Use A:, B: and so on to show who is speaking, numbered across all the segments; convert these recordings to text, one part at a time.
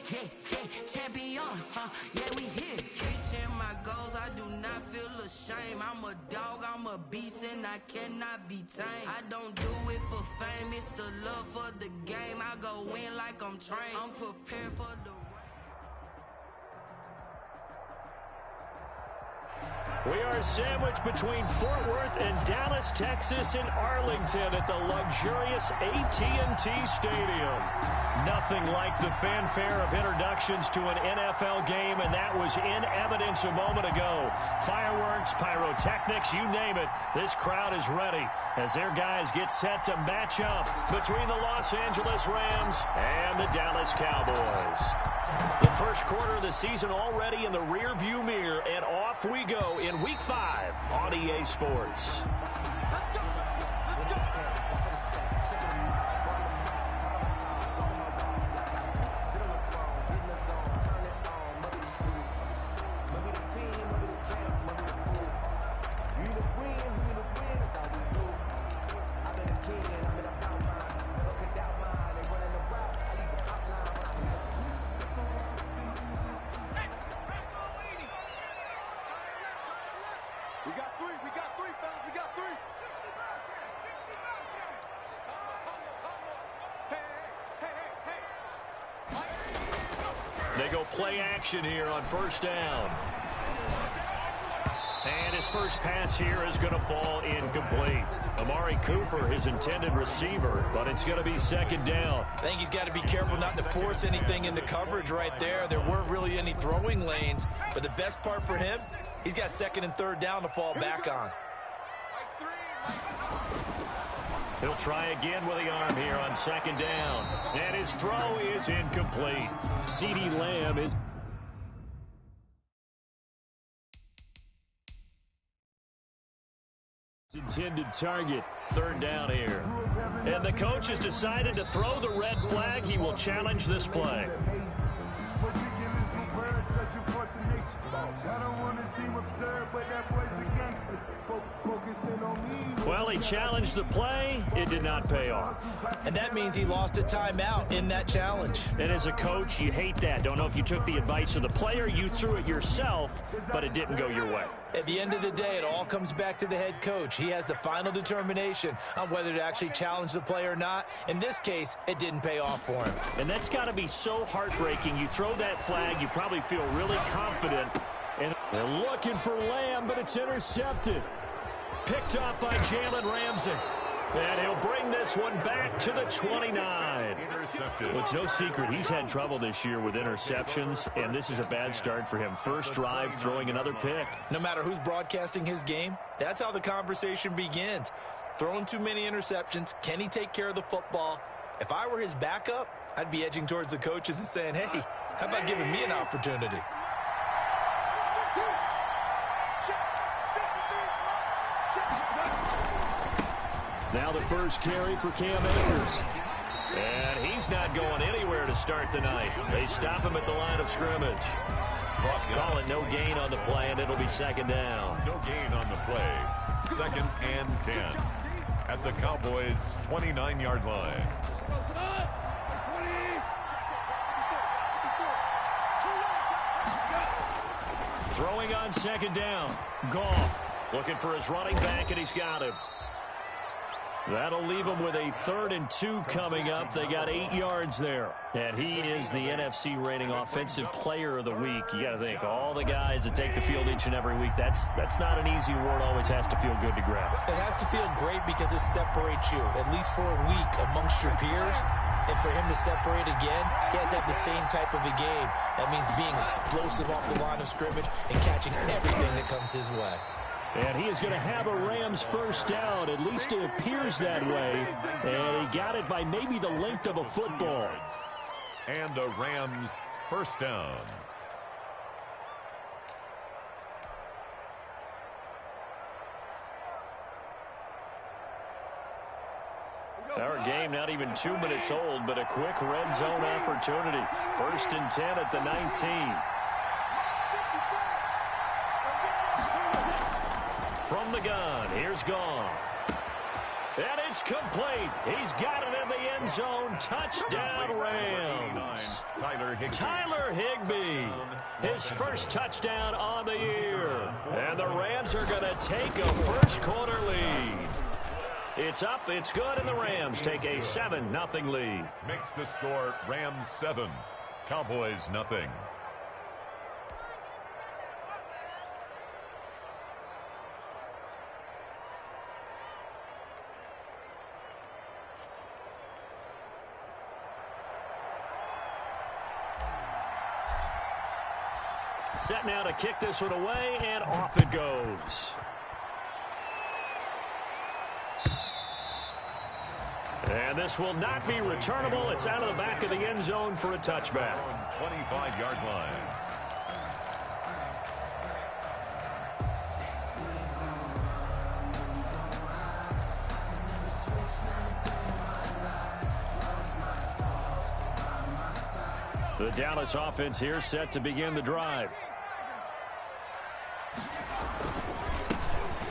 A: Hey, hey, champion, huh? Yeah, we here. Reaching my goals, I do not feel ashamed. I'm a dog, I'm a beast, and I cannot be tamed. I don't do it for fame, it's the love for the game. I go in like I'm trained. I'm prepared for the
B: We are sandwiched between Fort Worth and Dallas, Texas, and Arlington at the luxurious AT&T Stadium. Nothing like the fanfare of introductions to an NFL game, and that was in evidence a moment ago. Fireworks, pyrotechnics, you name it. This crowd is ready as their guys get set to match up between the Los Angeles Rams and the Dallas Cowboys. The first quarter of the season already in the rearview mirror, and off we go in Week 5 on EA Sports. They go play action here on first down. And his first pass here is going to fall incomplete. Amari Cooper, his intended receiver, but it's going to be second down.
C: I think he's got to be careful not to force anything into coverage right there. There weren't really any throwing lanes, but the best part for him, he's got second and third down to fall back on.
B: He'll try again with the arm here on second down. And his throw is incomplete. CeeDee Lamb is intended target. Third down here. And the coach has decided to throw the red flag. He will challenge this play. Well, he challenged the play. It did not pay off.
C: And that means he lost a timeout in that challenge.
B: And as a coach, you hate that. Don't know if you took the advice of the player. You threw it yourself, but it didn't go your way.
C: At the end of the day, it all comes back to the head coach. He has the final determination on whether to actually challenge the play or not. In this case, it didn't pay off for him.
B: And that's got to be so heartbreaking. You throw that flag, you probably feel really confident. And they're looking for Lamb, but it's intercepted. Picked up by Jalen Ramsey. And he'll bring this one back to the 29. Well, it's no secret he's had trouble this year with interceptions, and this is a bad start for him. First drive, throwing another pick.
C: No matter who's broadcasting his game, that's how the conversation begins. Throwing too many interceptions, can he take care of the football? If I were his backup, I'd be edging towards the coaches and saying, hey, how about giving me an opportunity?
B: Now the first carry for Cam Akers. And he's not going anywhere to start the night. They stop him at the line of scrimmage. Call it no gain on the play, and it'll be second down.
D: No gain on the play. Second and 10 at the Cowboys' 29-yard line.
B: Throwing on second down. Goff looking for his running back, and he's got him. That'll leave them with a 3rd and 2 coming up. They got 8 yards there. And he is the NFC reigning offensive player of the week. You got to think, all the guys that take the field each and every week, that's not an easy award. Always has to feel good to grab.
C: It has to feel great because it separates you, at least for a week, amongst your peers. And for him to separate again, he has to have the same type of a game. That means being explosive off the line of scrimmage and catching everything that comes his way.
B: And he is going to have a Rams first down. At least it appears that way. And he got it by maybe the length of a football.
D: And a Rams first down.
B: Our game not even 2 minutes old, but a quick red zone opportunity. 1st and 10 at the 19. From the gun, here's Goff. And it's complete. He's got it in the end zone. Touchdown, Rams. Tyler Higbee. His first touchdown on the year. And the Rams are going to take a first-quarter lead. It's up, it's good, and the Rams take a 7-0 lead.
D: Makes the score Rams 7, Cowboys nothing.
B: Set now to kick this one away, and off it goes. And this will not be returnable. It's out of the back of the end zone for a touchback.
D: 25-yard line.
B: The Dallas offense here set to begin the drive.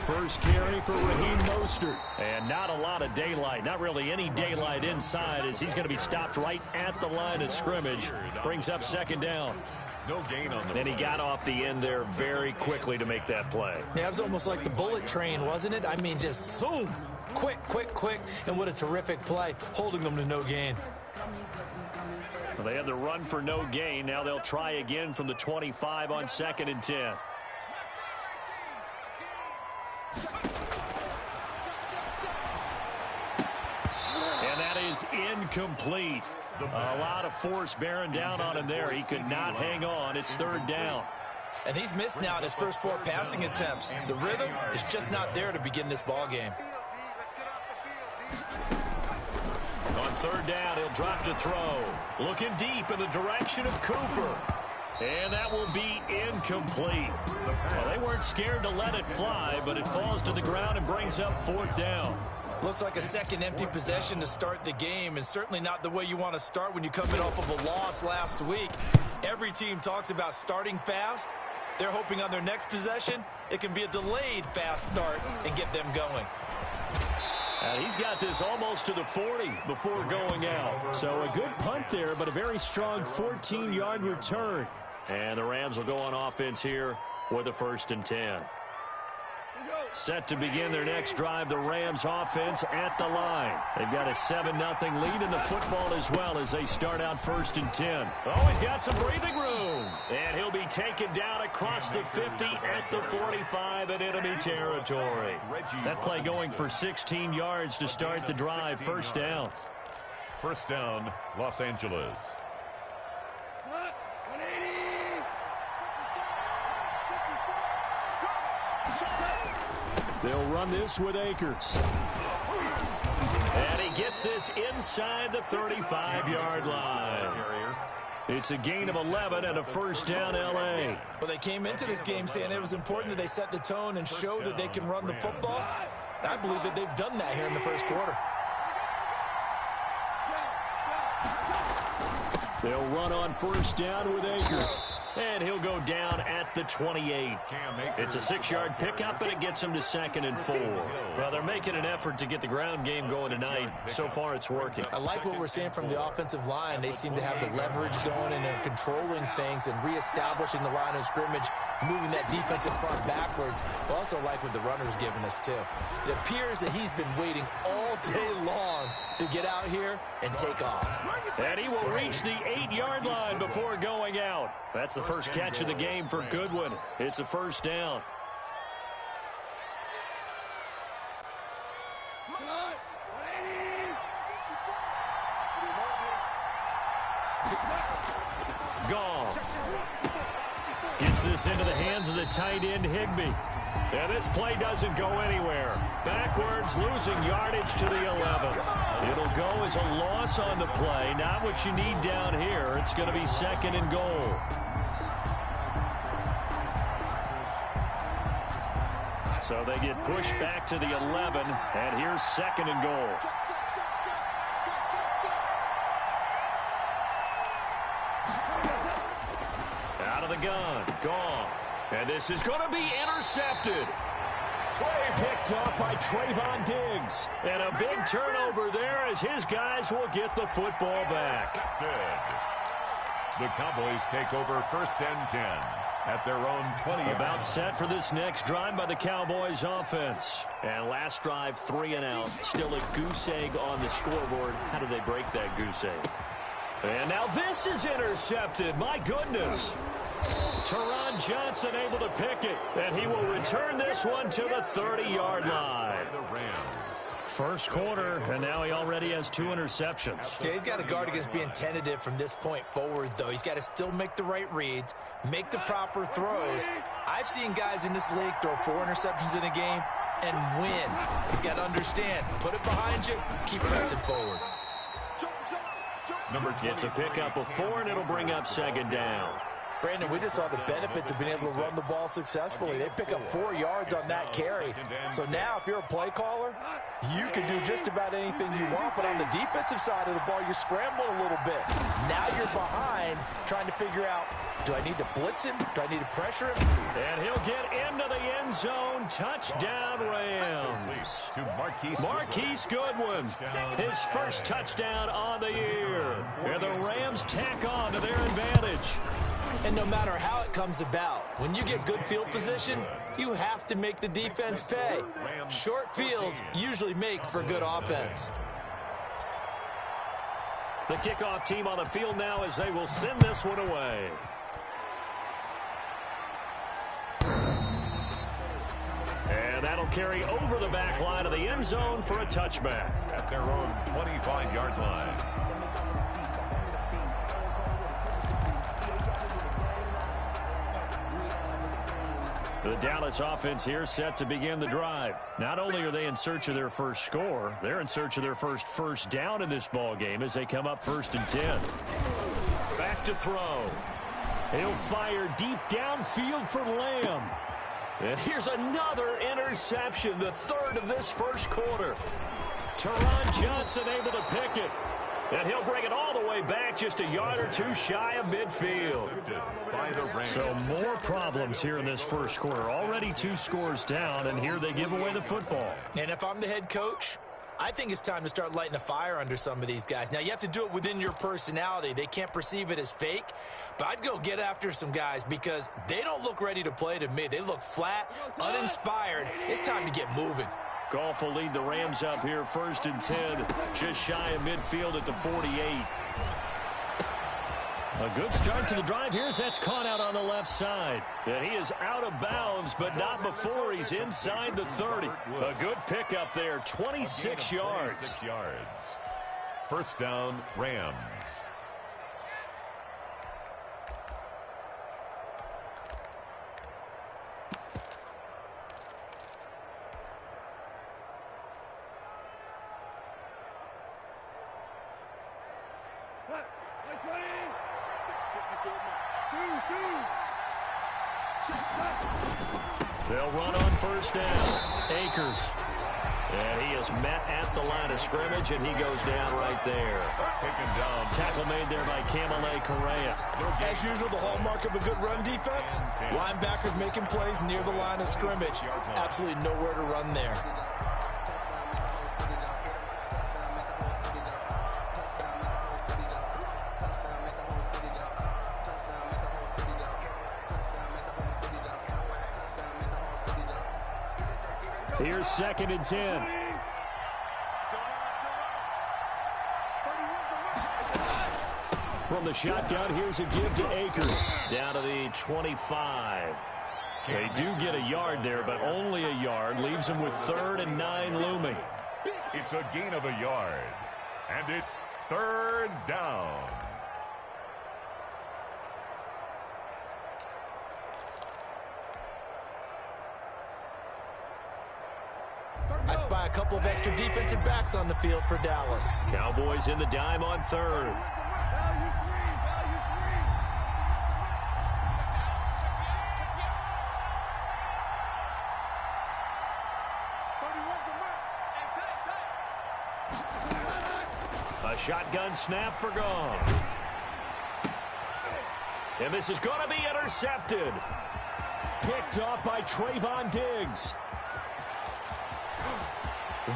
B: First carry for Raheem Mostert. And not a lot of daylight. Not really any daylight inside as he's going to be stopped right at the line of scrimmage. Brings up second down.
D: No gain on the
B: Then he got off the end there very quickly to make that play.
C: Yeah, it was almost like the bullet train, wasn't it? I mean, just zoom. Quick, quick, quick. And what a terrific play, holding them to no gain.
B: Well, they had the run for no gain. Now they'll try again from the 25 on 2nd and 10. And that is incomplete. A lot of force bearing down on him there. He could not hang on. It's 3rd down.
C: And he's missed now his first 4 passing attempts. The rhythm is just not there to begin this ball game.
B: On 3rd down, he'll drop to throw. Looking deep in the direction of Cooper. And that will be incomplete. Well, they weren't scared to let it fly, but it falls to the ground and brings up 4th down.
C: Looks like a second empty possession to start the game, and certainly not the way you want to start when you come in off of a loss last week. Every team talks about starting fast. They're hoping on their next possession, it can be a delayed fast start and get them going.
B: He's got this almost to the 40 before going out. So a good punt there, but a very strong 14-yard return. And the Rams will go on offense here with a 1st and 10. Set to begin their next drive, the Rams offense at the line. They've got a 7-0 lead in the football as well as they start out 1st and 10. Oh, he's got some breathing room. And he'll be taken down across the 50 at the 45 in enemy territory. That play going for 16 yards to start the drive. 1st down.
D: 1st down, Los Angeles.
B: They'll run this with Akers. And he gets this inside the 35-yard line. It's a gain of 11 and a 1st down, L.A.
C: Well, they came into this game saying it was important that they set the tone and show that they can run the football. And I believe that they've done that here in the 1st quarter.
B: They'll run on 1st down with Akers. And he'll go down at the 28. It's a 6-yard pickup, and it gets him to 2nd and 4. Well, they're making an effort to get the ground game going tonight. So far, it's working.
C: I like what we're seeing from the offensive line. They seem to have the leverage going and they're controlling things and reestablishing the line of scrimmage, moving that defensive front backwards. I also like what the runner's giving us, too. It appears that he's been waiting all day long to get out here and take off.
B: And he will reach the 8-yard line before going out. That's the first catch of the game for Goodwin. It's a 1st down. Goff gets this into the hands of the tight end Higbee. And this play doesn't go anywhere. Backwards, losing yardage to the 11. It'll go as a loss on the play. Not what you need down here. It's going to be 2nd and goal. So they get pushed back to the 11, and here's 2nd and goal. Out of the gun, Goff. And this is going to be intercepted. Picked off by Trayvon Diggs. And a big turnover there as his guys will get the football back.
D: The Cowboys take over 1st and 10 at their own 20.
B: About set for this next drive by the Cowboys offense. And last drive, 3 and out. Still a goose egg on the scoreboard. How did they break that goose egg? And now this is intercepted. My goodness. Teron Johnson able to pick it. And he will return this one to the 30-yard line. First quarter, and now he already has 2 interceptions.
C: Yeah, he's got to guard against being tentative from this point forward, though. He's got to still make the right reads, make the proper throws. I've seen guys in this league throw 4 interceptions in a game and win. He's got to understand, put it behind you, keep pressing forward.
B: It's a pickup of 4, and it'll bring up 2nd down.
C: Brandon, we just saw the benefits of being able to run the ball successfully. They pick up 4 yards on that carry. So now if you're a play caller, you can do just about anything you want, but on the defensive side of the ball, you're scrambling a little bit. Now you're behind trying to figure out, do I need to blitz him? Do I need to pressure him?
B: And he'll get into the end zone. Touchdown, Rams.
D: To
B: Marquise Goodwin, his first touchdown on the year. And the Rams tack on to their advantage.
C: And no matter how it comes about, when you get good field position, you have to make the defense pay. Short fields usually make for good offense.
B: The kickoff team on the field now as they will send this one away. And that'll carry over the back line of the end zone for a touchback.
D: At their own 25-yard line.
B: The Dallas offense here set to begin the drive. Not only are they in search of their first score, they're in search of their first down in this ball game as they come up 1st and 10. Back to throw. He'll fire deep downfield for Lamb. And here's another interception, the 3rd of this first quarter. Teron Johnson able to pick it. And he'll bring it all the way back just a yard or 2 shy of midfield. So more problems here in this first quarter. Already 2 scores down, and here they give away the football.
C: And if I'm the head coach, I think it's time to start lighting a fire under some of these guys. Now, you have to do it within your personality. They can't perceive it as fake. But I'd go get after some guys because they don't look ready to play to me. They look flat, uninspired. It's time to get moving.
B: Goff will lead the Rams up here 1st and 10, just shy of midfield at the 48. A good start to the drive here as that's caught out on the left side. And he is out of bounds, but not before he's inside the 30. A good pickup there, 26 yards.
D: 26 yards. First down, Rams.
B: They'll run on first down. Akers. And he is met at the line of scrimmage, and he goes down right there.
D: Taken down.
B: Tackle made there by Kamale Correa.
C: As usual, the hallmark of a good run defense, linebackers making plays near the line of scrimmage. Absolutely nowhere to run there.
B: Here's 2nd and 10. From the shotgun, here's a give to Akers. Down to the 25. They do get a yard there, but only a yard. Leaves them with 3rd and 9 looming.
D: It's a gain of a yard. And it's 3rd down.
C: I spy a couple of extra defensive backs on the field for Dallas.
B: Cowboys in the dime on 3rd. A shotgun snap for Goff. And this is going to be intercepted. Picked off by Trayvon Diggs.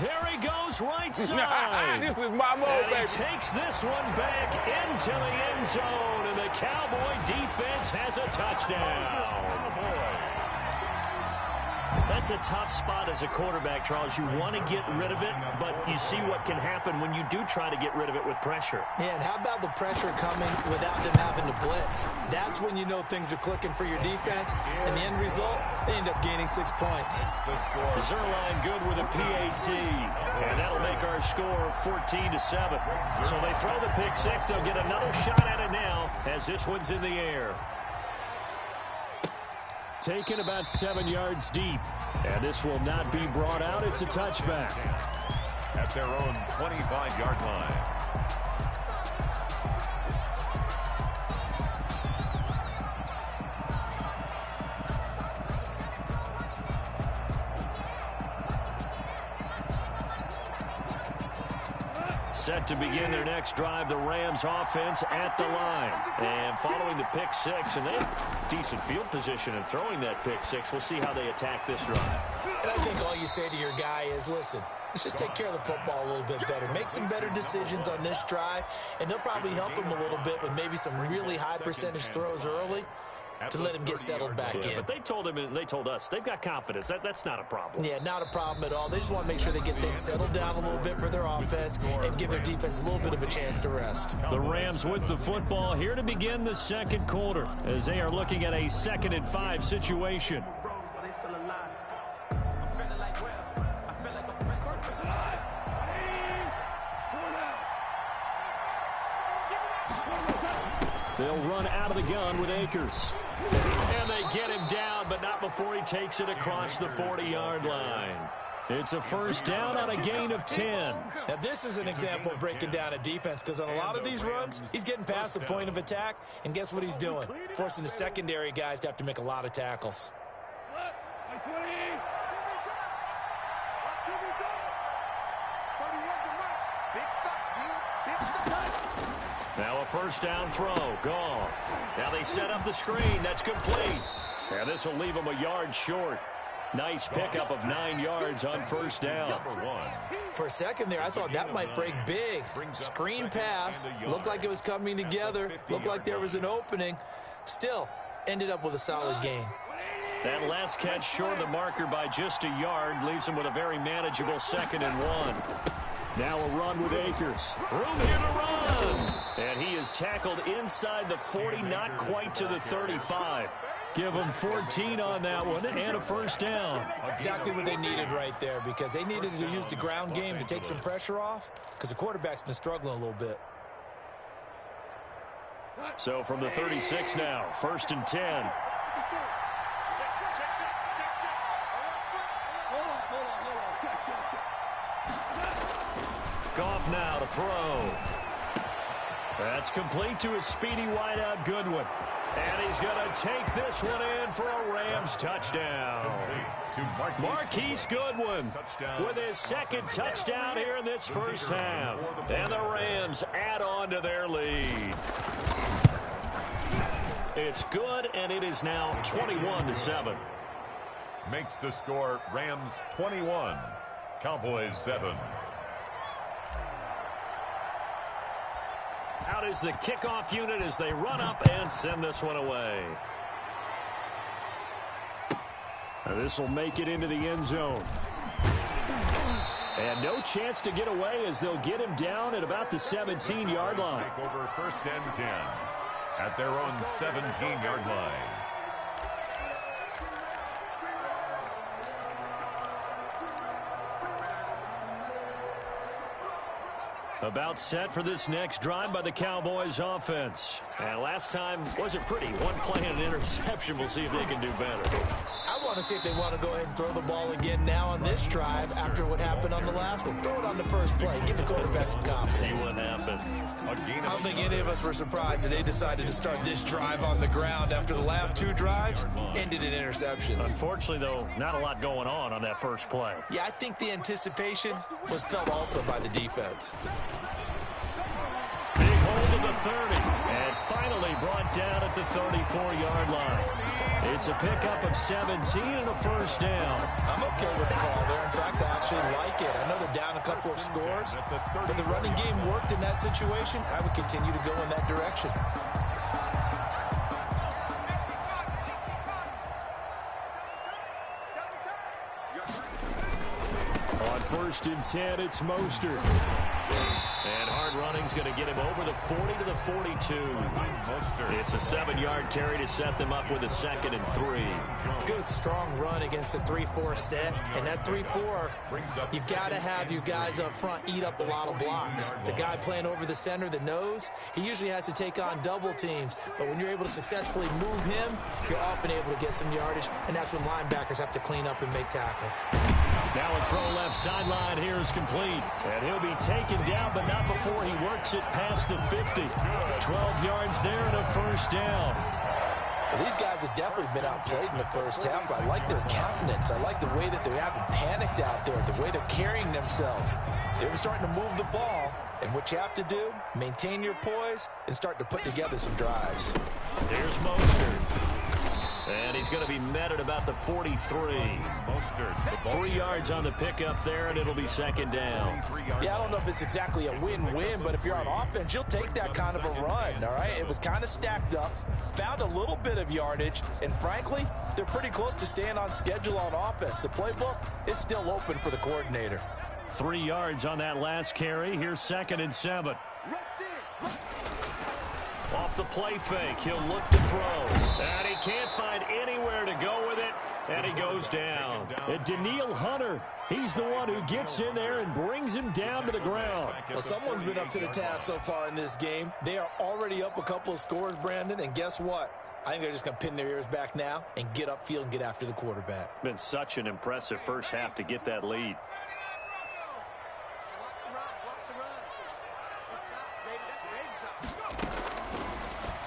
B: There he goes right side.
E: This is my move,
B: and
E: baby.
B: he takes this one back into the end zone, and the Cowboy defense has a touchdown. That's a tough spot as a quarterback, Charles. You want to get rid of it, but you see what can happen when you do try to get rid of it with pressure.
C: Yeah, and how about the pressure coming without them having to blitz? That's when you know things are clicking for your defense, and the end result, they end up gaining 6 points.
B: Zerline good with a PAT, and that'll make our score 14-7. So they throw the pick six. They'll get another shot at it now as this one's in the air. Taken about 7 yards deep, and this will not be brought out. It's a touchback.
D: At their own 25-yard line.
B: Set to begin their next drive, the Rams offense at the line. And following the pick six, and they have decent field position in throwing that pick six. We'll see how they attack this drive.
C: And I think all you say to your guy is, listen, let's just take care of the football a little bit better. Make some better decisions on this drive, and they'll probably help him a little bit with maybe some really high percentage throws early to let him get settled back in.
B: But they told him and they told us they've got confidence. That's not a problem.
C: Yeah, not a problem at all. They just want to make sure they get things settled down a little bit for their offense and give their defense a little bit of a chance to rest.
B: The Rams with the football here to begin the second quarter as they are looking at a 2nd and 5 situation. They'll run out of the gun with Akers. And they get him down, but not before he takes it across the 40-yard line. It's a first down on a gain of 10.
C: Now, this is an example of breaking down a defense because on a lot of these runs, he's getting past the point of attack, and guess what he's doing? Forcing the secondary guys to have to make a lot of tackles.
B: Now a first down throw, gone. Now they set up the screen, that's complete. And this will leave them a yard short. Nice pickup of 9 yards on first down.
C: For a second there, I thought that might break big. Screen pass, looked like it was coming together, looked like there was an opening. Still, ended up with a solid gain.
B: That last catch short of the marker by just a yard leaves him with a very manageable 2nd and 1. Now a run with Akers. Room here to run. And he is tackled inside the 40, not quite to the 35. Give him 14 on that one and a first down.
C: Exactly what they needed right there because they needed to use the ground game to take some pressure off because the quarterback's been struggling a little bit.
B: So from the 36 now, 1st and 10. Goff now to throw. That's complete to his speedy wideout Goodwin. And he's going to take this one in for a Rams touchdown. Marquise Goodwin with his 2nd touchdown here in this first half. And the Rams add on to their lead. It's good, and it is now 21-7.
D: Makes the score Rams 21, Cowboys 7.
B: Out is the kickoff unit as they run up and send this one away. This will make it into the end zone. And no chance to get away as they'll get him down at about the 17-yard line.
D: Take over 1st and 10 at their own 17-yard line.
B: About set for this next drive by the Cowboys offense. And last time wasn't pretty. One play and an interception. We'll see if they can do better.
C: I want to see if they want to go ahead and throw the ball again now on this drive after what happened on the last one. Throw it on the first play. Give the quarterback some confidence.
B: See what happens.
C: I don't think any of us were surprised that they decided to start this drive on the ground after the last 2 drives ended in interceptions.
B: Unfortunately, though, not a lot going on that first play.
C: Yeah, I think the anticipation was felt also by the defense.
B: Big hold of the 30, and finally brought down at the 34-yard line. It's a pickup of 17 and a first down.
C: I'm okay with the call there. In fact, I actually like it. I know they're down a couple of scores, but the running game worked in that situation. I would continue to go in that direction.
B: On 1st and 10, it's Mostert. And hard running's going to get him over the 40 to the 42. It's a 7-yard carry to set them up with a 2nd and 3.
C: Good, strong run against the 3-4 set. And that 3-4, you've got to have your guys up front eat up a lot of blocks. The guy playing over the center, the nose, he usually has to take on double teams. But when you're able to successfully move him, you're often able to get some yardage. And that's when linebackers have to clean up and make tackles.
B: Now a throw left sideline here is complete. And he'll be taken down, but not before he works it past the 50. 12 yards there and a first down.
C: Well, these guys have definitely been outplayed in the first half. I like their countenance. I like the way that they haven't panicked out there, the way they're carrying themselves. They were starting to move the ball, and what you have to do, maintain your poise and start to put together some drives.
B: Here's Mostert. And he's going to be met at about the 43. 3 yards on the pickup there, and it'll be 2nd down.
C: Yeah, I don't know if it's exactly a win-win, but if you're on offense, you'll take that kind of a run, all right? It was kind of stacked up, found a little bit of yardage, and frankly, they're pretty close to staying on schedule on offense. The playbook is still open for the coordinator.
B: 3 yards on that last carry. Here's 2nd and 7. Off the play fake, he'll look to throw. And he can't find anywhere to go with it, and he goes down. And Daniil Hunter, he's the one who gets in there and brings him down to the ground.
C: Well, someone's been up to the task so far in this game. They are already up a couple of scores, Brandon, and guess what? I think they're just going to pin their ears back now and get upfield and get after the quarterback.
B: Been such an impressive first half to get that lead.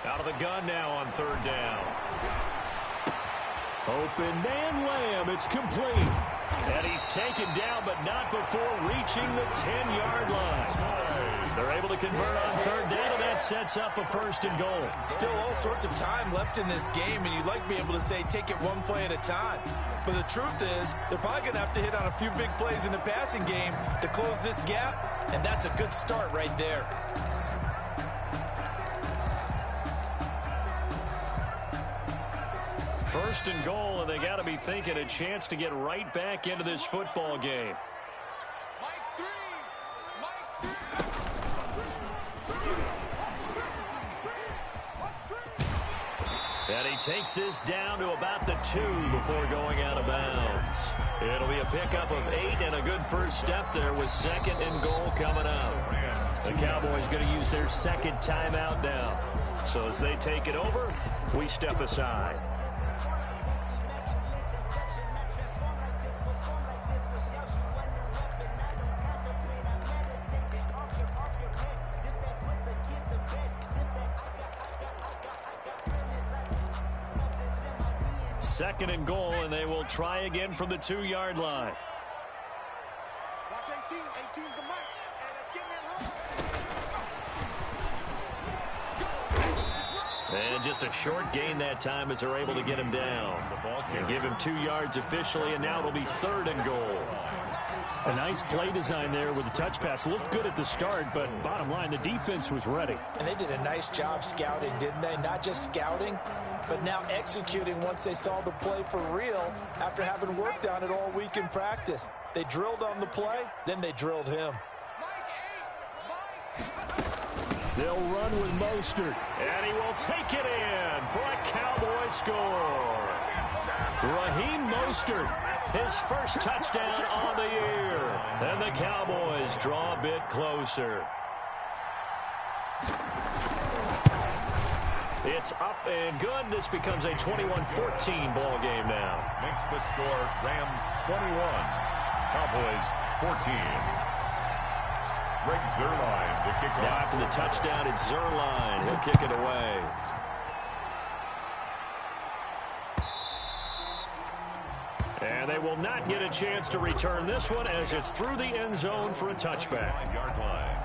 B: Out of the gun now on 3rd down. Open man Lamb, it's complete. And he's taken down, but not before reaching the 10-yard line. They're able to convert on 3rd down, and that sets up a 1st and goal.
C: Still all sorts of time left in this game, and you'd like to be able to say take it one play at a time. But the truth is, they're probably going to have to hit on a few big plays in the passing game to close this gap, and that's a good start right there.
B: 1st and goal, and they got to be thinking a chance to get right back into this football game. And he takes this down to about the 2 before going out of bounds. It'll be a pickup of 8 and a good first step there with 2nd and goal coming out. The Cowboys going to use their 2nd timeout now. So as they take it over, we step aside. Second and goal, and they will try again from the 2-yard line.
E: Watch 18. 18's the mark, and it's getting it.
B: And just a short gain that time as they're able to get him down. And give him 2 yards officially, and now it'll be 3rd and goal. A nice play design there with the touch pass. Looked good at the start, but bottom line, the defense was ready.
C: And they did a nice job scouting, didn't they? Not just scouting, but now executing once they saw the play for real after having worked on it all week in practice. They drilled on the play, then they drilled him.
B: They'll run with Mostert, and he will take it in for a Cowboy score. Raheem Mostert, his first touchdown on the year. And the Cowboys draw a bit closer. It's up and good. This becomes a 21-14 ball game now.
D: Makes the score Rams 21, Cowboys 14. Greg Zuerlein to kick
B: Now
D: off.
B: after the touchdown, it's Zuerlein. He'll kick it away. And they will not get a chance to return this one as it's through the end zone for a touchback.
D: 5-yard line.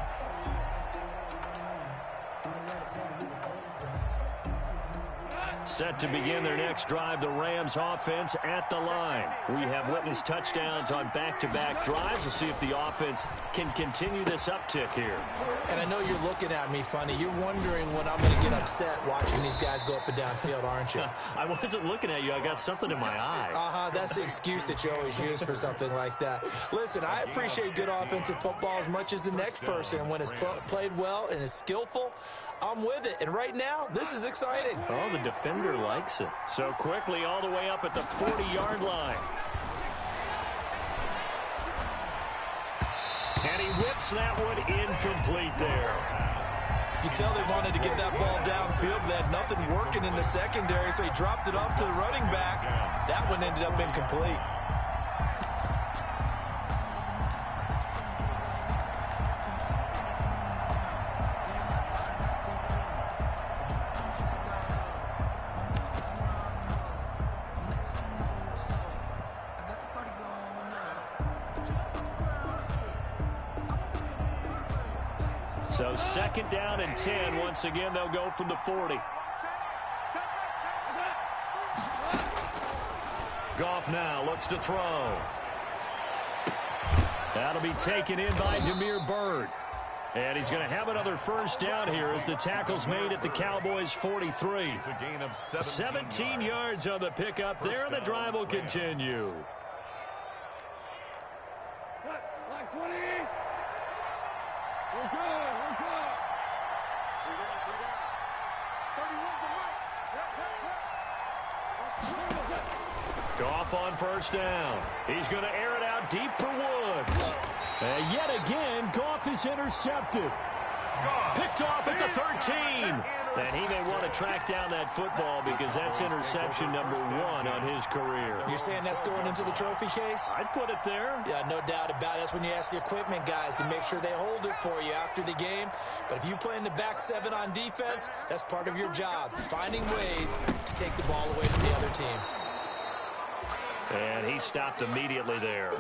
B: Set to begin their next drive, the Rams offense at the line. We have witnessed touchdowns on back-to-back drives. We'll see if the offense can continue this uptick here.
C: And I know you're looking at me funny. You're wondering when I'm going to get upset watching these guys go up and down field, aren't you?
B: I wasn't looking at you. I got something in my eye.
C: That's the excuse that you always use for something like that. Listen, I appreciate good offensive football as much as the next person. When it's played well and is skillful, I'm with it. And right now, this is exciting.
B: Oh, the defender likes it. So quickly all the way up at the 40-yard line. And he whips that one incomplete there.
C: You tell they wanted to get that ball downfield. They had nothing working in the secondary, so he dropped it off to the running back. That one ended up incomplete.
B: So second down and 10. Once again, they'll go from the 40. Goff now looks to throw. That'll be taken in by Damiere Byrd. And he's going to have another first down here as the tackle's made at the Cowboys' 43.
D: It's a gain of
B: 17 yards on the pickup there, and the drive will continue.
E: Like 20. We're good. We're good. 31's the mark.
B: Goff on first down. He's going to air it out deep for Woods. And yet again, Goff is intercepted. Picked off at the 13. And he may want to track down that football because that's interception number 1 on his career.
C: You're saying that's going into the trophy case?
B: I'd put it there.
C: Yeah, no doubt about it. That's when you ask the equipment guys to make sure they hold it for you after the game. But if you play in the back 7 on defense, that's part of your job, finding ways to take the ball away from the other team.
B: And he stopped immediately there.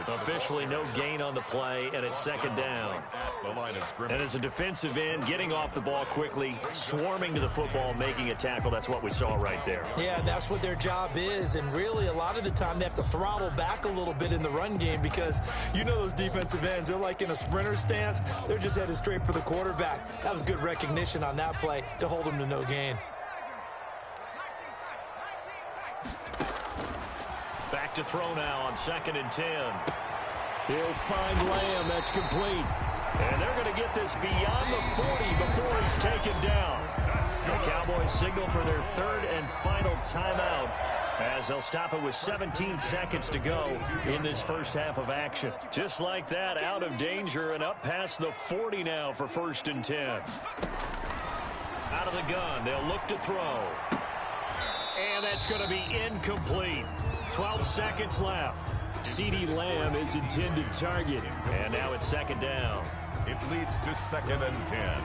B: Officially no gain on the play, and it's second down. And as a defensive end, getting off the ball quickly, swarming to the football, making a tackle, that's what we saw right there.
C: Yeah, that's what their job is, and really a lot of the time they have to throttle back a little bit in the run game because you know those defensive ends, they're like in a sprinter stance. They're just headed straight for the quarterback. That was good recognition on that play to hold them to no gain.
B: Back to throw now on second and 10. He'll find Lamb. That's complete. And they're going to get this beyond the 40 before he's taken down. The Cowboys signal for their third and final timeout as they'll stop it with 17 seconds to go in this first half of action. Just like that, out of danger and up past the 40 now for first and 10. Out of the gun, they'll look to throw. And that's going to be incomplete. 12 seconds left. CeeDee Lamb is intended target. And now it's second down.
D: It leads to second and 10.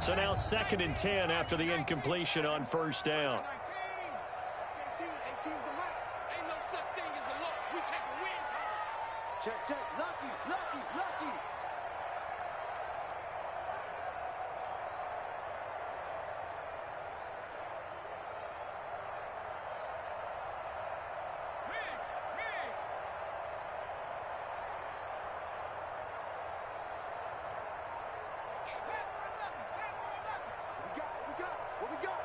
B: So now second and 10 after the incompletion on first down.
E: 18's the mark. Ain't no such thing as a loss. We take a win. Check. Lucky. What we got?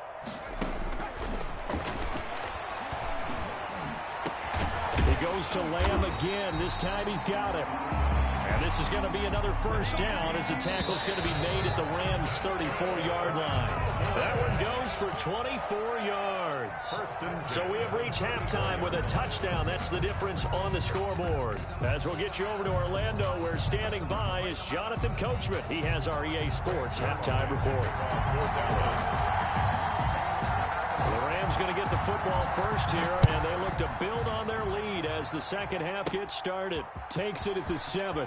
B: He goes to Lamb again. This time he's got it. And this is going to be another first down as the tackle's going to be made at the Rams' 34-yard line. That one goes for 24 yards. So we have reached halftime with a touchdown. That's the difference on the scoreboard. As we'll get you over to Orlando, where standing by is Jonathan Coachman. He has our EA Sports halftime report. The Rams going to get the football first here, and they look to build on their lead as the second half gets started. Takes it at the 7.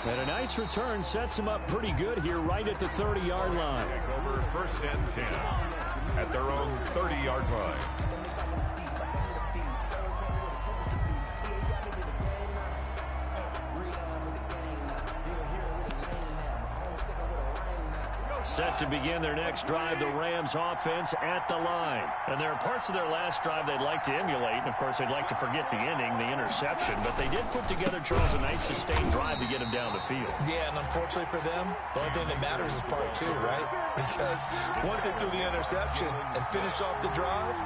B: And a nice return sets them up pretty good here right at the 30-yard line.
D: Over first and 10 at their own 30-yard line.
B: set to begin their next drive, the Rams offense at the line. And there are parts of their last drive they'd like to emulate. And, of course, they'd like to forget the inning, the interception. But they did put together, Charles, a nice sustained drive to get him down the field.
C: Yeah, and unfortunately for them, the only thing that matters is part two, right? Because once they threw the interception and finished off the drive,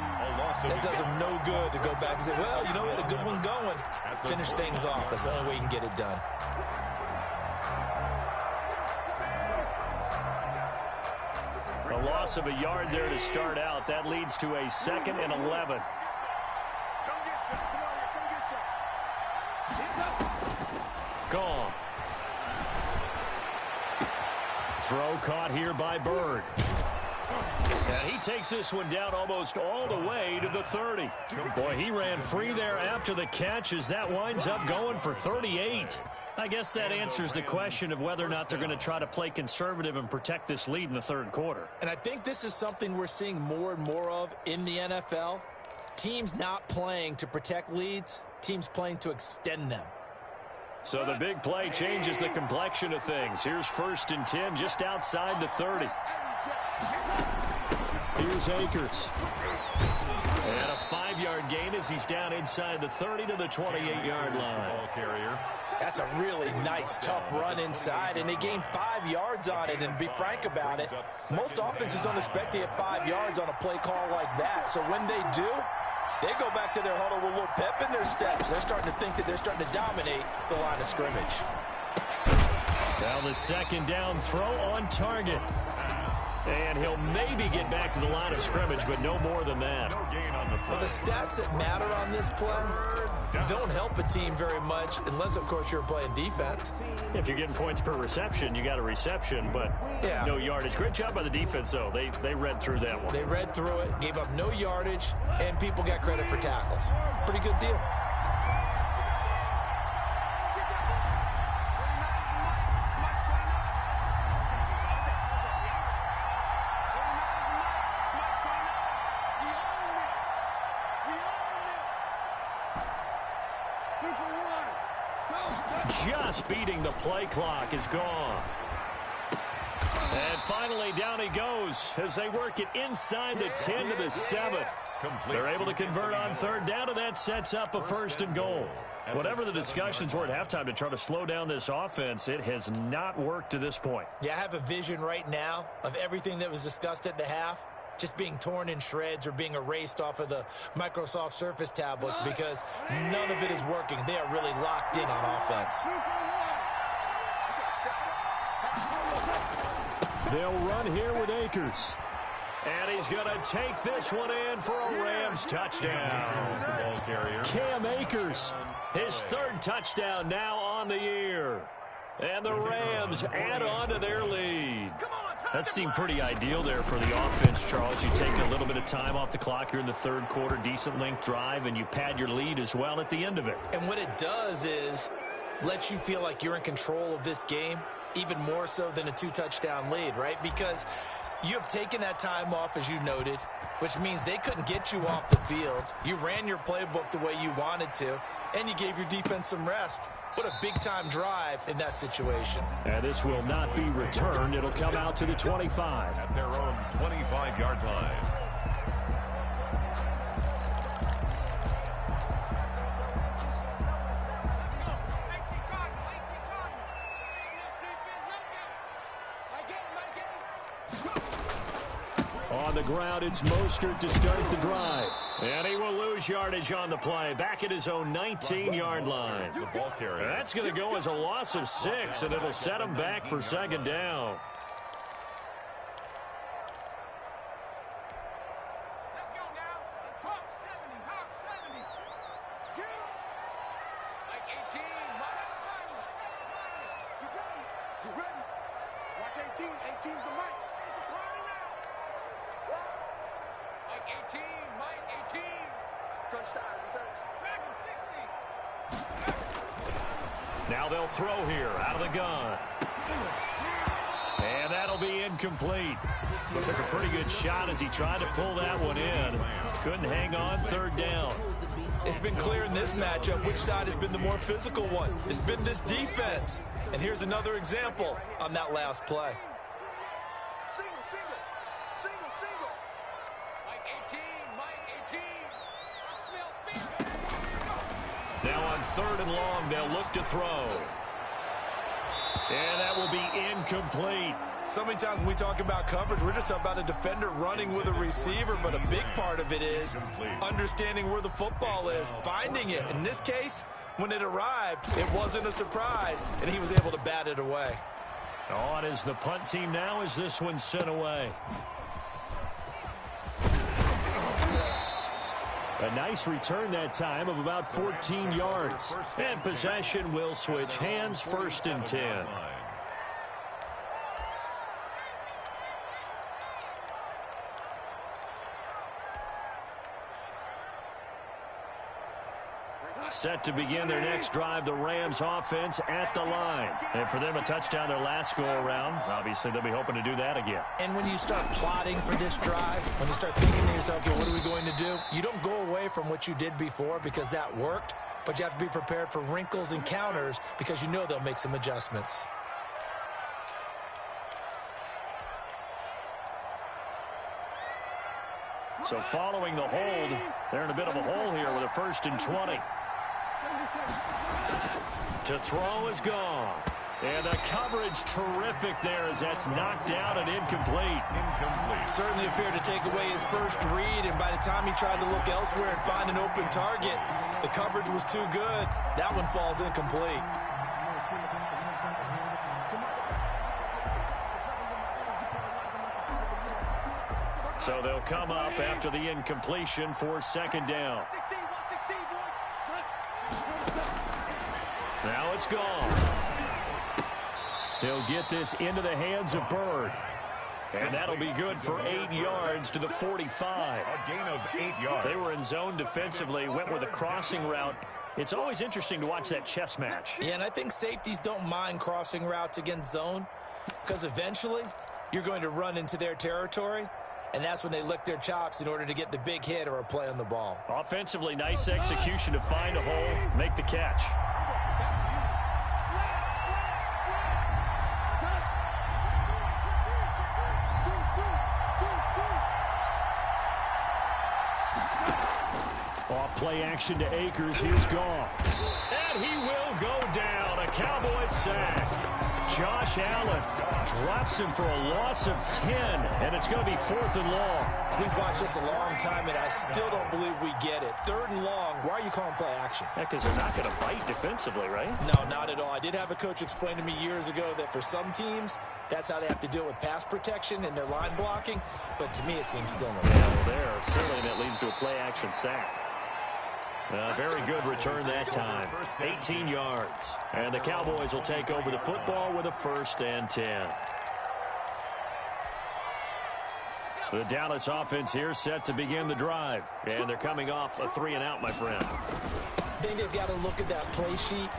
C: that does them no good to go back and say, well, you know, we had a good one going. Finish things off. That's the only way you can get it done.
B: A loss of a yard there to start out. That leads to a 2nd and 11. Gone. Throw caught here by Bird. And he takes this one down almost all the way to the 30. Boy, he ran free there after the catch as that winds up going for 38. I guess that answers the question of whether or not they're going to try to play conservative and protect this lead in the third quarter.
C: And I think this is something we're seeing more and more of in the NFL. Teams not playing to protect leads, teams playing to extend them.
B: So the big play changes the complexion of things. Here's 1st and 10 just outside the 30. Here's Akers. And a 5-yard gain as he's down inside the 30 to the 28-yard line.
D: Ball carrier.
C: That's a really nice, tough run inside, and they gained 5 yards on it. And to be frank about it, most offenses don't expect to get 5 yards on a play call like that. So when they do, they go back to their huddle with a little pep in their steps. They're starting to think that they're starting to dominate the line of scrimmage.
B: Now the 2nd down throw on target. And he'll maybe get back to the line of scrimmage, but no more than that.
C: Well, the stats that matter on this play don't help a team very much unless, of course, you're playing defense.
B: If you're getting points per reception, you got a reception, but no yardage. Great job by the defense, though. They read through that one.
C: They read through it, gave up no yardage, and people got credit for tackles. Pretty good deal.
B: Just beating the play clock is gone. And finally down he goes as they work it inside the 10 to the 7. They're able to convert on 3rd down, and that sets up a 1st and goal. Whatever the discussions were at halftime to try to slow down this offense, it has not worked to this point.
C: Yeah, I have a vision right now of everything that was discussed at the half just being torn in shreds or being erased off of the Microsoft Surface tablets because none of it is working. They are really locked in on offense.
B: They'll run here with Akers. And he's going to take this one in for a Rams touchdown. Cam Akers, his 3rd touchdown now on the year. And the Rams add on to their lead. That seemed pretty ideal there for the offense, Charles. You take a little bit of time off the clock here in the 3rd quarter, decent length drive, and you pad your lead as well at the end of it.
C: And what it does is let you feel like you're in control of this game, even more so than a 2-touchdown lead, right? Because you have taken that time off, as you noted, which means they couldn't get you off the field. You ran your playbook the way you wanted to, and you gave your defense some rest. What a big-time drive in that situation.
B: And this will not be returned. It'll come out to the 25.
D: At their own 25-yard line.
B: On the ground, it's Mostert to start the drive. And he will lose yardage on the play. Back at his own 19-yard line. That's going to go as a loss of 6, and it'll set him back for 2nd down.
E: Let's go now. Talk 70. Hawk 70. Get him. Like 18. You ready? You ready? Watch 18. 18's the mic. Mike 18. Mike 18. Crunch time, defense. Dragon 60.
B: Now they'll throw here out of the gun. And that'll be incomplete. But took a pretty good shot as he tried to pull that one in. Couldn't hang on 3rd down.
C: It's been clear in this matchup which side has been the more physical one. It's been this defense. And here's another example on that last play.
E: See
B: Now on 3rd and long, they'll look to throw. And that will be incomplete.
C: So many times when we talk about coverage, we're just about a defender running with a receiver, but a big part of it is understanding where the football is, finding it. In this case, when it arrived, it wasn't a surprise, and he was able to bat it away.
B: On is the punt team now as this one's sent away. A nice return that time of about 14 yards. And possession will switch hands, 1st and 10. Set to begin their next drive, the Rams offense at the line. And for them, a touchdown their last go-around. Obviously, they'll be hoping to do that again.
C: And when you start plotting for this drive, when you start thinking to yourself, okay, what are we going to do? You don't go away from what you did before because that worked, but you have to be prepared for wrinkles and counters because you know they'll make some adjustments.
B: So following the hold, they're in a bit of a hole here with a 1st and 20. To throw is gone. And the coverage terrific there as that's knocked out and incomplete.
C: Certainly appeared to take away his first read, and by the time he tried to look elsewhere and find an open target, the coverage was too good. That one falls incomplete.
B: So they'll come up after the incompletion for 2nd down. Now it's gone. He'll get this into the hands of Bird. And that'll be good for 8 yards to the 45.
D: A gain of 8 yards.
B: They were in zone defensively, went with a crossing route. It's always interesting to watch that chess match.
C: Yeah, and I think safeties don't mind crossing routes against zone because eventually you're going to run into their territory, and that's when they lick their chops in order to get the big hit or a play on the ball.
B: Offensively, nice execution to find a hole, make the catch. Off play action to Akers. Here's Goff. And he will go down. A Cowboys sack. Josh Allen drops him for a loss of 10. And it's going to be 4th and long.
C: We've watched this a long time, and I still don't believe we get it. 3rd and long. Why are you calling play action?
B: Because they're not going to bite defensively, right?
C: No, not at all. I did have a coach explain to me years ago that for some teams, that's how they have to deal with pass protection and their line blocking. But to me, it seems similar.
B: Yeah, well, there. Certainly that leads to a play action sack. Very good return that time. 18 yards. And the Cowboys will take over the football with a 1st and 10. The Dallas offense here set to begin the drive. And they're coming off a 3-and-out, my friend.
C: I think they've got to look at that play sheet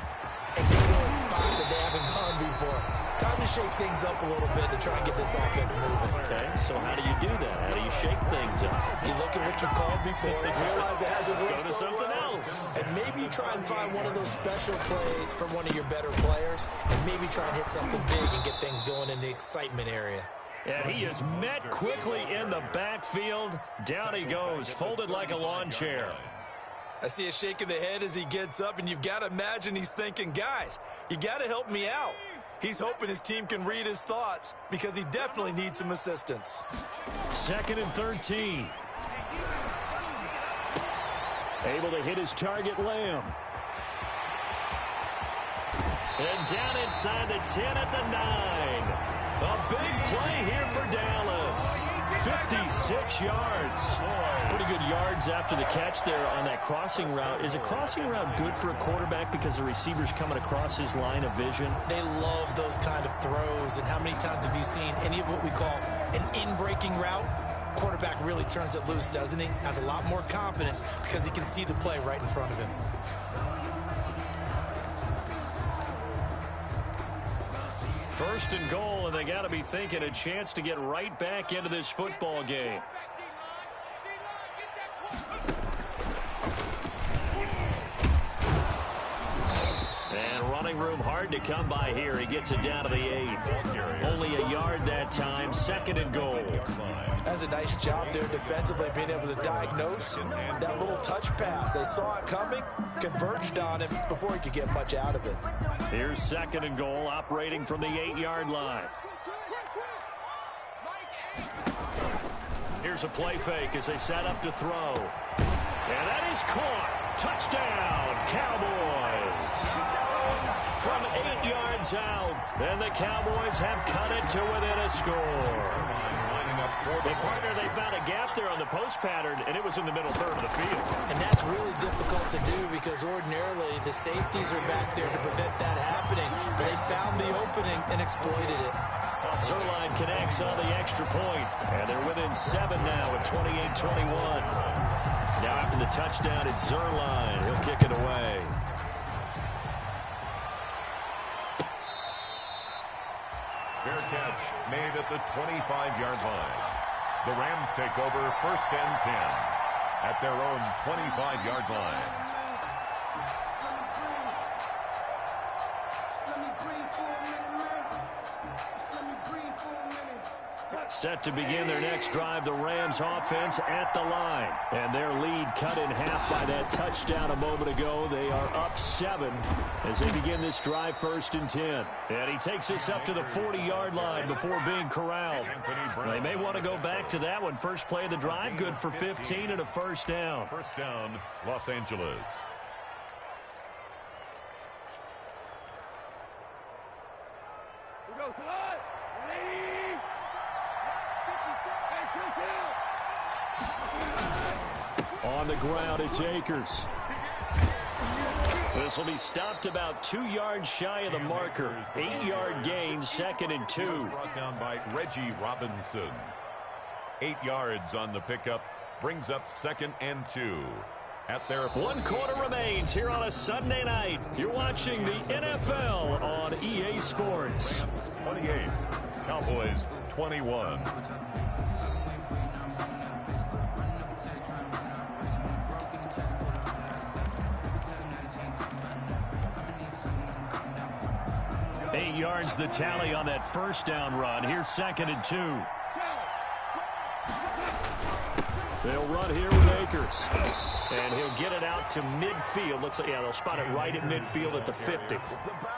C: and go to a spot that they haven't gone before. Time to shake things up a little bit to try and get this offense moving.
B: Okay, so how do you do that? How do you shake things up?
C: You look at what you called before, realize it hasn't worked
B: Go to
C: so
B: something
C: well,
B: else.
C: and maybe you try and find one of those special plays from one of your better players, and maybe try and hit something big and get things going in the excitement area.
B: And he is met quickly in the backfield. Down he goes, folded like a lawn chair.
C: I see a shake of the head as he gets up, and you've got to imagine he's thinking, guys, you got to help me out. He's hoping his team can read his thoughts because he definitely needs some assistance.
B: 2nd and 13. Able to hit his target, Lamb. And down inside the 10 at the 9. A big play here for Dallas. 56 yards. Pretty good yards after the catch there on that crossing route. Is a crossing route good for a quarterback because the receiver's coming across his line of vision?
C: They love those kind of throws. And how many times have you seen any of what we call an in-breaking route? Quarterback really turns it loose, doesn't he? Has a lot more confidence because he can see the play right in front of him.
B: First and goal, and they got to be thinking a chance to get right back into this football game. And running running room hard to come by here. He gets it down to the 8. Only a yard that time. 2nd and goal.
C: That's a nice job there defensively, being able to diagnose that little touch pass. They saw it coming, converged on him before he could get much out of it.
B: Here's 2nd and goal, operating from the 8-yard line. Here's a play fake as they set up to throw. And that is caught. Touchdown, Cowboys. From 8 yards out, and the Cowboys have cut it to within a score. And partner, they found a gap there on the post pattern, and it was in the middle third of the field.
C: And that's really difficult to do because ordinarily the safeties are back there to prevent that happening. But they found the opening and exploited it.
B: Zerline connects on the extra point, and they're within 7 now at 28-21. Now after the touchdown, it's Zerline. He'll kick it away.
D: Fair catch made at the 25-yard line. The Rams take over 1st and 10 at their own 25-yard line.
B: Set to begin their next drive, the Rams offense at the line. And their lead cut in half by that touchdown a moment ago. They are up 7 as they begin this drive 1st and 10. And he takes us up to the 40-yard line before being corralled. They may want to go back to that one. First play of the drive, good for 15 and a 1st down.
D: 1st down, Los Angeles.
B: On the ground, it's Akers. This will be stopped about 2 yards shy of the marker. 8-yard gain, 2nd and 2.
D: Brought down by Reggie Robinson. 8 yards on the pickup, brings up 2nd and 2. At their
B: 1 quarter remains here on a Sunday night. You're watching the NFL on EA Sports.
D: 28, Cowboys 21.
B: Eight yards the tally on that 1st down run. Here's 2nd and 2. They'll run here with Akers. And he'll get it out to midfield. Yeah, they'll spot it right at midfield at the 50.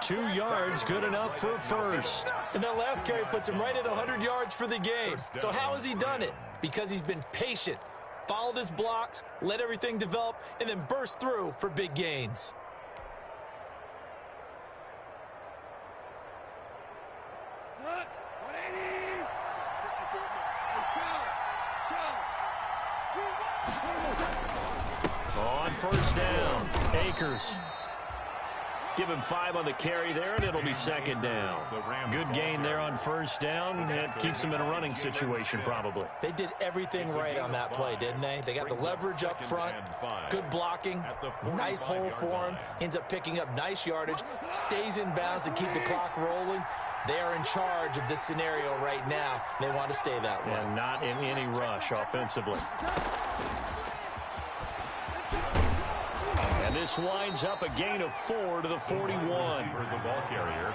B: 2 yards, good enough for a 1st.
C: And that last carry puts him right at 100 yards for the game. So how has he done it? Because he's been patient, followed his blocks, let everything develop, and then burst through for big gains.
B: On 1st down, Akers. Give him 5 on the carry there, and it'll be 2nd down. Good gain there on 1st down. It keeps them in a running situation, probably.
C: They did everything right on that play, didn't they? They got the leverage up front, good blocking, nice hole for him, ends up picking up nice yardage, stays in bounds to keep the clock rolling. They are in charge of this scenario right now. They want to stay that way.
B: And not in any rush offensively. And this winds up a gain of 4 to the 41.
D: The ball carrier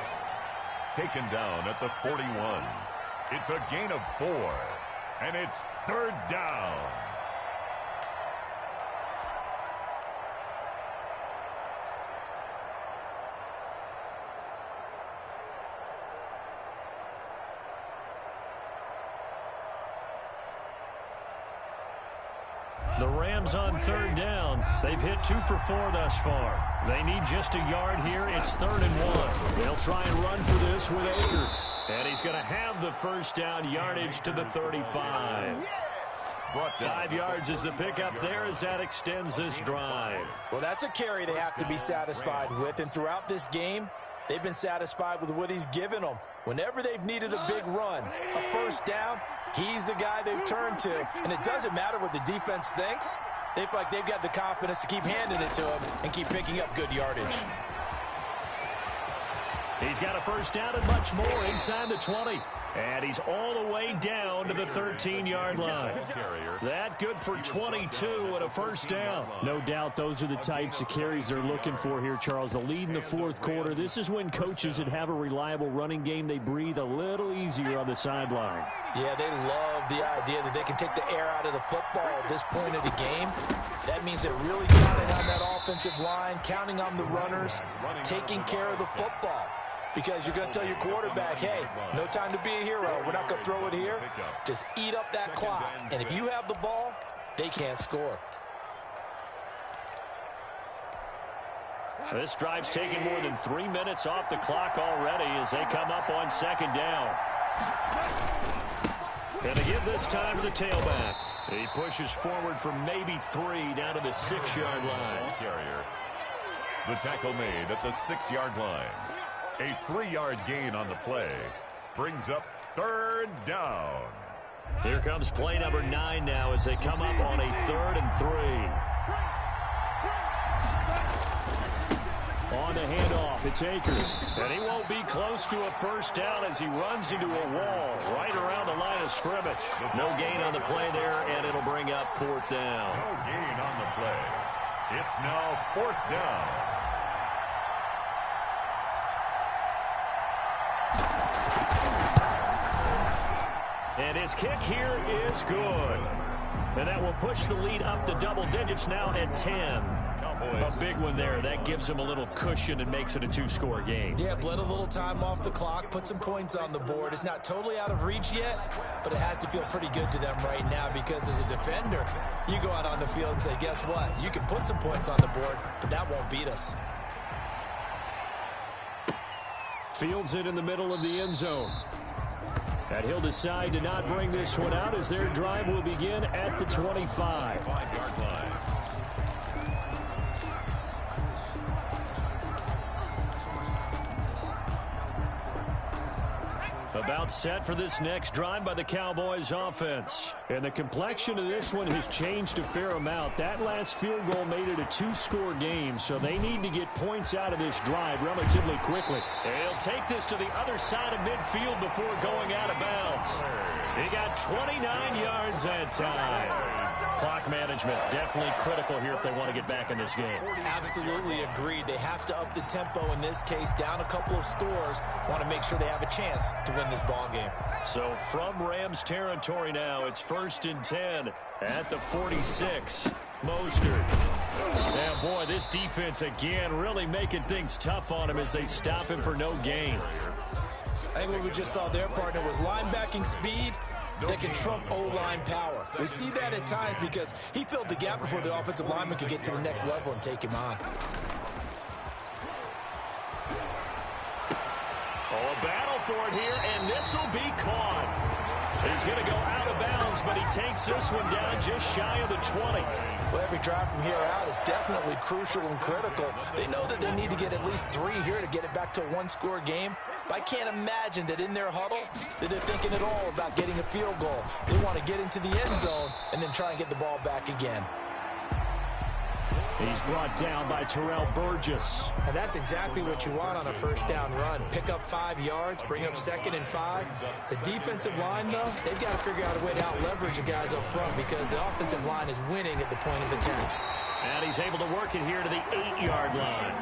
D: taken down at the 41. It's a gain of 4, and it's 3rd down.
B: The Rams on 3rd down. They've hit 2 for 4 thus far. They need just a yard here. It's 3rd and 1. They'll try and run for this with Akers. And he's going to have the 1st down, yardage to the 35. 5 yards is the pickup there as that extends this drive.
C: Well, that's a carry they have to be satisfied with. And throughout this game, they've been satisfied with what he's given them. Whenever they've needed a big run, a 1st down, he's the guy they've turned to. And it doesn't matter what the defense thinks. They feel like they've got the confidence to keep handing it to him and keep picking up good yardage.
B: He's got a 1st down and much more inside the 20. And he's all the way down to the 13-yard line. That good for 22 and a first down.
F: No doubt those are the types of carries they're looking for here, Charles. The lead in the fourth quarter. This is when coaches that have a reliable running game, they breathe a little easier on the sideline.
C: Yeah, they love the idea that they can take the air out of the football at this point of the game. That means they're really counting on that offensive line, counting on the runners, taking care of the football. Because you're going to tell your quarterback, hey, no time to be a hero. We're not going to throw it here. Just eat up that clock. And if you have the ball, they can't score.
B: This drive's taken more than 3 minutes off the clock already as they come up on second down. And they give this time to the tailback. He pushes forward for maybe 3 down to the 6-yard line.
D: The tackle made at the 6-yard line. A 3-yard gain on the play brings up third down.
B: Here comes play number 9 now as they come up on a 3rd and 3. On the handoff, it's Akers. And he won't be close to a first down as he runs into a wall right around the line of scrimmage. No gain on the play there, and it'll bring up 4th down.
D: No gain on the play. It's now 4th down.
B: And his kick here is good. And that will push the lead up to double digits now at 10. A big one there. That gives him a little cushion and makes it a 2-score game.
C: Yeah, bled a little time off the clock, put some points on the board. It's not totally out of reach yet, but it has to feel pretty good to them right now because as a defender, you go out on the field and say, guess what? You can put some points on the board, but that won't beat us.
F: Fields it in the middle of the end zone. And he'll decide to not bring this one out as their drive will begin at the 25.
D: 5-yard line.
B: About set for this next drive by the Cowboys offense.
F: And the complexion of this one has changed a fair amount. That last field goal made it a 2-score game, so they need to get points out of this drive relatively quickly.
B: He'll take this to the other side of midfield before going out of bounds. He got 29 yards that time. Clock management definitely critical here if they want to get back in this game.
C: Absolutely agreed. They have to up the tempo in this case, down a couple of scores. Want to make sure they have a chance to win this ball game.
B: So from Rams territory now, it's 1st and 10 at the 46. Mostert. And boy, this defense again really making things tough on him as they stop him for no gain.
C: I think what we just saw their partner was linebacking speed that can trump O-line power. We see that at times because he filled the gap before the offensive lineman could get to the next level and take him on.
B: Oh, a battle for it here, and this will be caught. He's going to go out of bounds, but he takes this one down just shy of the 20.
C: Well, every drive from here out is definitely crucial and critical. They know that they need to get at least 3 here to get it back to a 1-score game. But I can't imagine that in their huddle that they're thinking at all about getting a field goal. They want to get into the end zone and then try and get the ball back again.
F: He's brought down by Terrell Burgess.
C: And that's exactly what you want on a first down run. Pick up 5 yards, bring up 2nd and 5. The defensive line, though, they've got to figure out a way to out-leverage the guys up front because the offensive line is winning at the point of attack.
B: And he's able to work it here to the 8-yard line.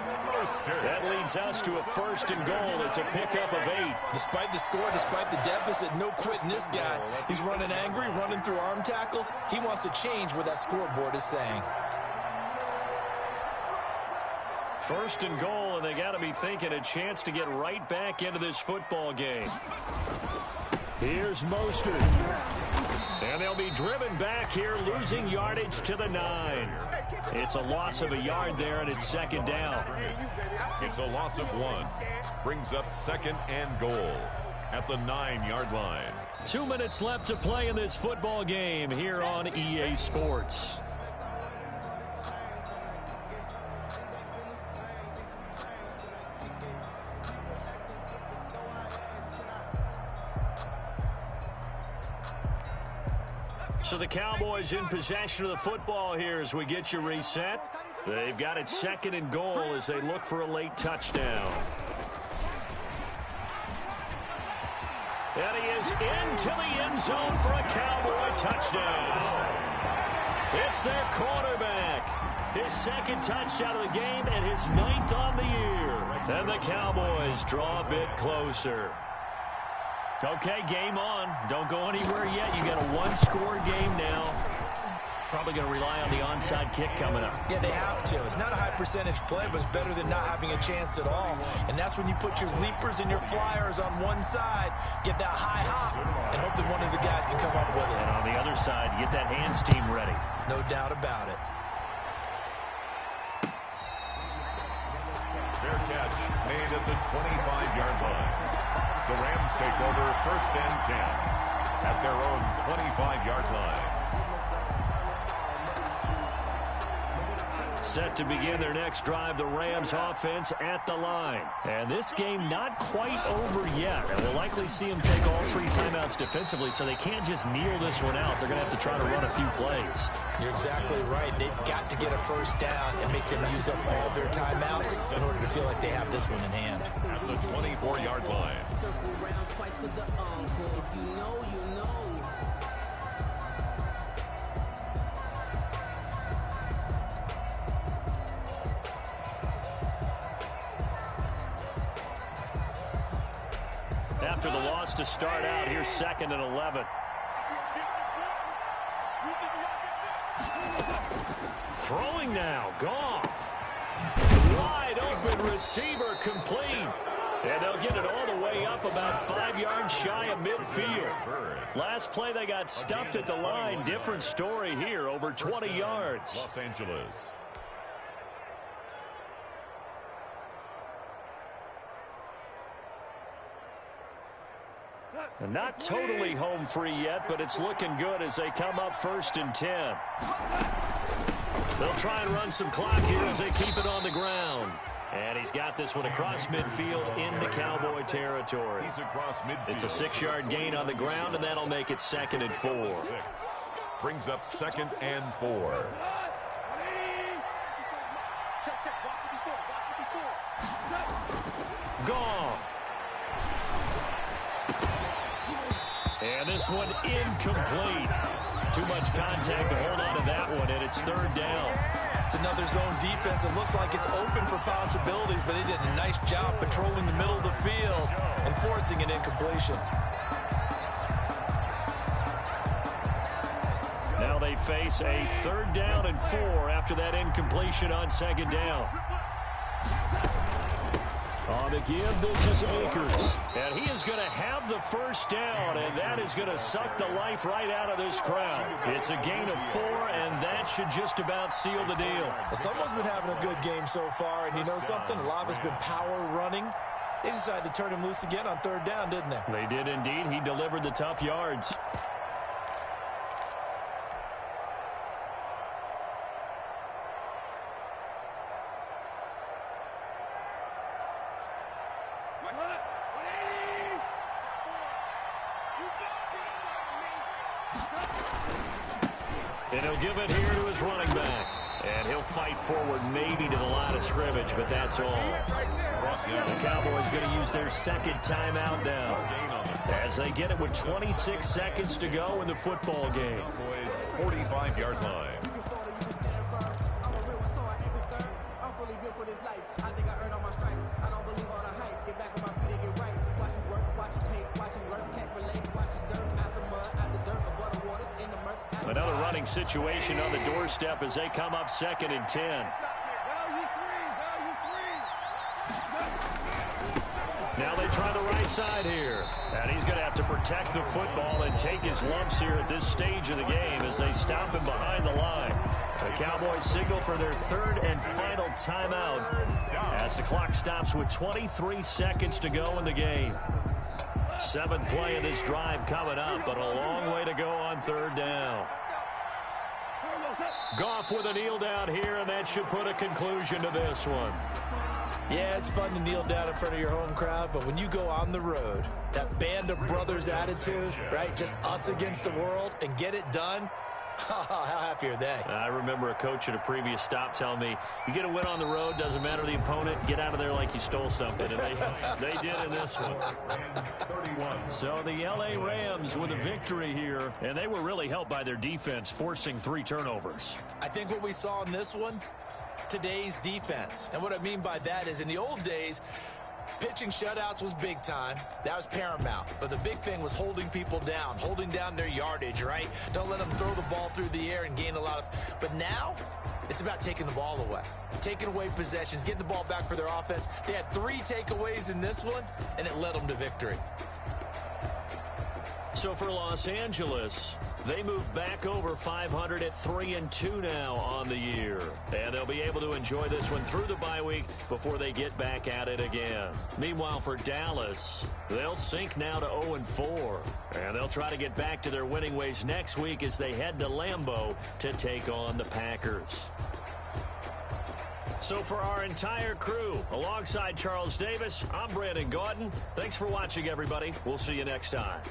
B: That leads us to a 1st and goal. It's a pickup of 8.
C: Despite the score, despite the deficit, no quitting this guy. He's running angry, running through arm tackles. He wants to change what that scoreboard is saying.
B: 1st and goal, and they got to be thinking a chance to get right back into this football game.
F: Here's Mostert.
B: And they'll be driven back here, losing yardage to the 9. It's a loss of a yard there, and it's 2nd down.
D: It's a loss of 1. Brings up 2nd and goal at the 9-yard line.
B: 2 minutes left to play in this football game here on EA Sports. So the Cowboys in possession of the football here as we get you reset. They've got it 2nd and goal as they look for a late touchdown. And he is into the end zone for a Cowboy touchdown. It's their quarterback. His second touchdown of the game and his 9th on the year. And the Cowboys draw a bit closer. Okay, game on. Don't go anywhere yet. You got a one-score game now. Probably going to rely on the onside kick coming up.
C: Yeah, they have to. It's not a high-percentage play, but it's better than not having a chance at all. And that's when you put your leapers and your flyers on one side, get that high hop, and hope that one of the guys can come up with it.
B: And on the other side, get that hands team ready.
C: No doubt about it.
D: Fair catch made at the 25-yard line. The Rams take over 1st and 10 at their own 25-yard line.
B: Set to begin their next drive, the Rams offense at the line. And this game not quite over yet. And we'll likely see them take all 3 timeouts defensively, so they can't just kneel this one out. They're going to have to try to run a few plays.
C: You're exactly right. They've got to get a first down and make them use up all their timeouts in order to feel like they have this one in hand.
D: At the 24-yard line.
G: Circle around twice for the encore. If you know, you know.
B: After the loss to start out, here's 2nd and 11. Throwing now, Goff. Wide open receiver complete. And they'll get it all the way up about 5 yards shy of midfield. Last play they got stuffed at the line. Different story here, over 20 yards.
D: Los Angeles.
B: And not totally home free yet, but it's looking good as they come up 1st and 10. They'll try and run some clock here as they keep it on the ground. And he's got this one across midfield into Cowboy territory.
D: He's across midfield.
B: It's a 6-yard gain on the ground, and that'll make it 2nd and 4.
D: 6. Brings up 2nd and 4.
B: Goff. And this one incomplete. Too much contact to hold on to that one, and it's 3rd down.
C: It's another zone defense. It looks like it's open for possibilities, but they did a nice job patrolling the middle of the field and forcing an incompletion.
B: Now they face a 3rd down and 4 after that incompletion on 2nd down. On the give, this is Akers. And he is going to have the first down, and that is going to suck the life right out of this crowd. It's a gain of 4, and that should just about seal the deal.
C: Someone's been having a good game so far, and you know something? A lot of it's been power running. They decided to turn him loose again on 3rd down, didn't they?
B: They did indeed. He delivered the tough yards. And he'll give it here to his running back. And he'll fight forward maybe to the line of scrimmage, but that's all. The Cowboys going to use their 2nd timeout now as they get it with 26 seconds to go in the football game.
D: Cowboys 45-yard line.
B: Another running situation on the doorstep as they come up 2nd and 10. Now they try the right side here. And he's going to have to protect the football and take his lumps here at this stage of the game as they stop him behind the line. The Cowboys signal for their 3rd and final timeout as the clock stops with 23 seconds to go in the game. 7th play of this drive coming up, but a long way to go on 3rd down. Goff with a kneel down here, and that should put a conclusion to this one.
C: Yeah, it's fun to kneel down in front of your home crowd, but when you go on the road, that band of brothers attitude, right, just us against the world, and get it done, How happy are they?
F: I remember a coach at a previous stop telling me, you get a win on the road, doesn't matter the opponent, get out of there like you stole something. And they did in this one. So the L.A. Rams with a victory here, and they were really helped by their defense, forcing 3 turnovers.
C: I think what we saw in this one, today's defense. And what I mean by that is in the old days, pitching shutouts was big time. That was paramount. But the big thing was holding people down, holding down their yardage, right? Don't let them throw the ball through the air and gain a lot of... But now, it's about taking the ball away. Taking away possessions, getting the ball back for their offense. They had 3 takeaways in this one, and it led them to victory.
F: So for Los Angeles, they move back over 500 at 3-2 now on the year. And they'll be able to enjoy this one through the bye week before they get back at it again. Meanwhile, for Dallas, they'll sink now to 0-4. And they'll try to get back to their winning ways next week as they head to Lambeau to take on the Packers. So for our entire crew, alongside Charles Davis, I'm Brandon Gaudin. Thanks for watching, everybody. We'll see you next time.